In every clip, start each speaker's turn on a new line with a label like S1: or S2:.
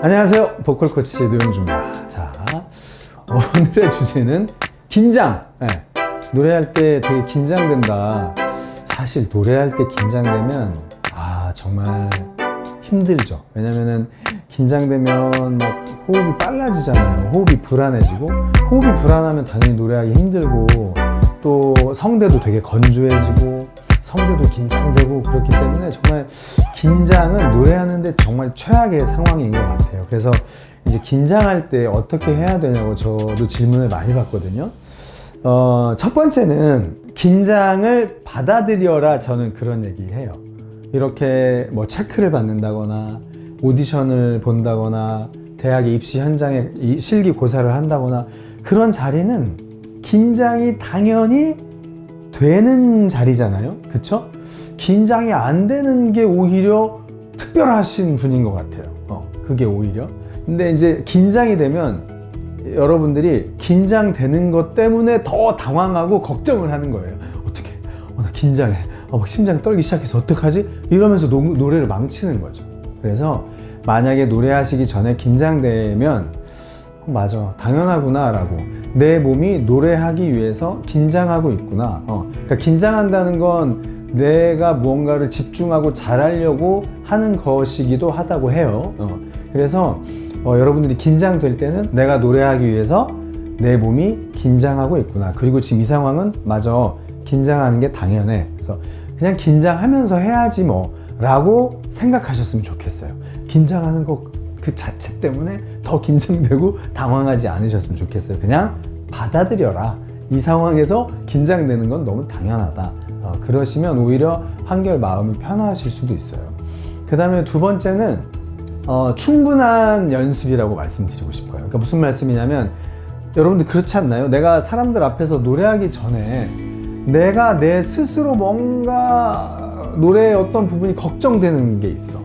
S1: 안녕하세요. 보컬 코치 노영주입니다. 자, 오늘의 주제는 긴장. 네, 노래할 때 되게 긴장된다. 사실 노래할 때 긴장되면 정말 힘들죠. 왜냐면은 긴장되면 막 호흡이 빨라지잖아요. 호흡이 불안해지고, 호흡이 불안하면 당연히 노래하기 힘들고, 또 성대도 되게 건조해지고, 성대도 긴장되고, 그렇기 때문에 정말 긴장은 노래하는데 정말 최악의 상황인 것 같아요. 그래서 이제 긴장할 때 어떻게 해야 되냐고 저도 질문을 많이 받거든요. 첫 번째는 긴장을 받아들여라, 저는 그런 얘기 해요. 이렇게 뭐 체크를 받는다거나 오디션을 본다거나 대학의 입시 현장에 실기고사를 한다거나 그런 자리는 긴장이 당연히 되는 자리잖아요. 그쵸? 긴장이 안 되는 게 오히려 특별하신 분인 것 같아요. 그게 오히려. 근데 이제 긴장이 되면 여러분들이 긴장되는 것 때문에 더 당황하고 걱정을 하는 거예요. 어떡해? 나 긴장해. 막 심장 떨기 시작해서 어떡하지? 이러면서 노래를 망치는 거죠. 그래서 만약에 노래하시기 전에 긴장되면 맞아, 당연하구나 라고, 내 몸이 노래하기 위해서 긴장하고 있구나. 그러니까 긴장한다는 건 내가 무언가를 집중하고 잘하려고 하는 것이기도 하다고 해요. 그래서 여러분들이 긴장될 때는 내가 노래하기 위해서 내 몸이 긴장하고 있구나. 그리고 지금 이 상황은 맞아, 긴장하는 게 당연해. 그래서 그냥 긴장하면서 해야지 뭐 라고 생각하셨으면 좋겠어요. 긴장하는 것 그 자체 때문에 더 긴장되고 당황하지 않으셨으면 좋겠어요. 그냥 받아들여라. 이 상황에서 긴장되는 건 너무 당연하다. 그러시면 오히려 한결 마음이 편하실 수도 있어요. 그 다음에 두 번째는 충분한 연습이라고 말씀드리고 싶어요. 그러니까 무슨 말씀이냐면, 여러분들 그렇지 않나요? 내가 사람들 앞에서 노래하기 전에 내가 내 스스로 뭔가 노래의 어떤 부분이 걱정되는 게 있어.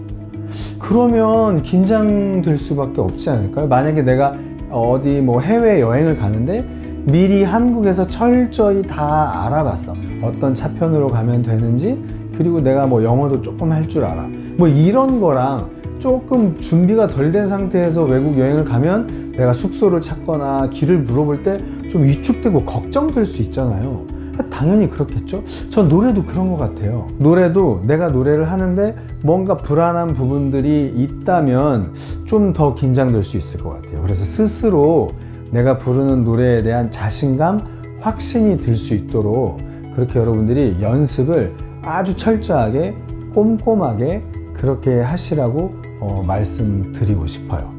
S1: 그러면 긴장될 수밖에 없지 않을까요? 만약에 내가 어디 뭐 해외 여행을 가는데 미리 한국에서 철저히 다 알아봤어. 어떤 차편으로 가면 되는지, 그리고 내가 뭐 영어도 조금 할 줄 알아. 뭐 이런 거랑 조금 준비가 덜 된 상태에서 외국 여행을 가면 내가 숙소를 찾거나 길을 물어볼 때 좀 위축되고 걱정될 수 있잖아요. 당연히 그렇겠죠? 전 노래도 그런 것 같아요. 노래도 내가 노래를 하는데 뭔가 불안한 부분들이 있다면 좀 더 긴장될 수 있을 것 같아요. 그래서 스스로 내가 부르는 노래에 대한 자신감, 확신이 들 수 있도록 그렇게 여러분들이 연습을 아주 철저하게 꼼꼼하게 그렇게 하시라고 말씀드리고 싶어요.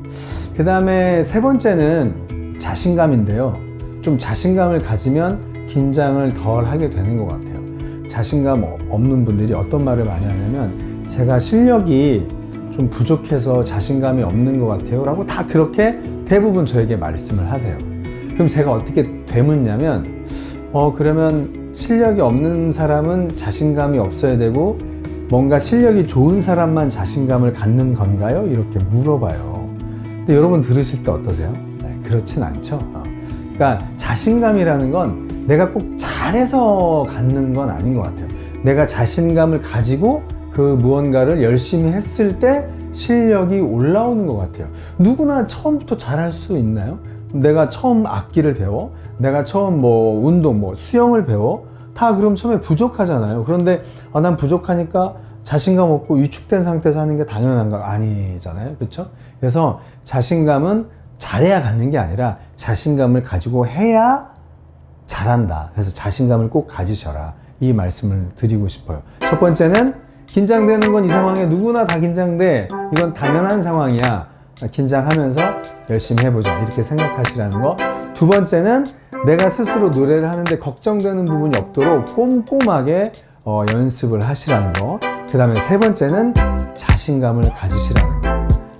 S1: 그 다음에 세 번째는 자신감인데요. 좀 자신감을 가지면 긴장을 덜 하게 되는 것 같아요. 자신감 없는 분들이 어떤 말을 많이 하냐면, 제가 실력이 좀 부족해서 자신감이 없는 것 같아요 라고 다 그렇게 대부분 저에게 말씀을 하세요. 그럼 제가 어떻게 되묻냐면, 그러면 실력이 없는 사람은 자신감이 없어야 되고 뭔가 실력이 좋은 사람만 자신감을 갖는 건가요? 이렇게 물어봐요. 근데 여러분 들으실 때 어떠세요? 네, 그렇진 않죠. 그러니까 자신감이라는 건 내가 꼭 잘해서 갖는 건 아닌 것 같아요. 내가 자신감을 가지고 그 무언가를 열심히 했을 때 실력이 올라오는 것 같아요. 누구나 처음부터 잘할 수 있나요? 내가 처음 악기를 배워? 내가 처음 뭐 운동, 뭐 수영을 배워? 다 그럼 처음에 부족하잖아요. 그런데 난 부족하니까 자신감 없고 위축된 상태에서 하는 게 당연한 거 아니잖아요. 그렇죠? 그래서 자신감은 잘해야 갖는 게 아니라 자신감을 가지고 해야 잘한다. 그래서 자신감을 꼭 가지셔라. 이 말씀을 드리고 싶어요. 첫 번째는 긴장되는 건 이 상황에 누구나 다 긴장돼. 이건 당연한 상황이야. 긴장하면서 열심히 해보자. 이렇게 생각하시라는 거. 두 번째는 내가 스스로 노래를 하는데 걱정되는 부분이 없도록 꼼꼼하게 연습을 하시라는 거. 그 다음에 세 번째는 자신감을 가지시라는 거.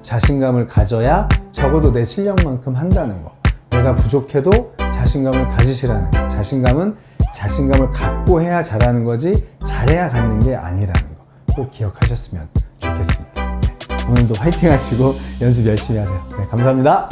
S1: 자신감을 가져야 적어도 내 실력만큼 한다는 거. 내가 부족해도 자신감을 가지시라는 거. 자신감은 자신감을 갖고 해야 잘하는 거지 잘해야 갖는 게 아니라는 거. 꼭 기억하셨으면 좋겠습니다. 오늘도 화이팅 하시고 연습 열심히 하세요. 네, 감사합니다.